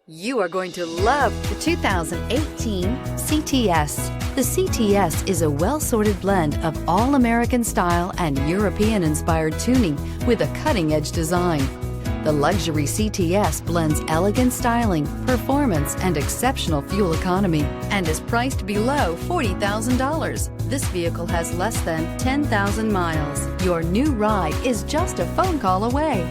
You are going to love the 2018 CTS. The CTS is a well-sorted blend of all-American style and European-inspired tuning with a cutting-edge design. The luxury CTS blends elegant styling, performance, and exceptional fuel economy and is priced below $40,000. This vehicle has less than 10,000 miles. Your new ride is just a phone call away.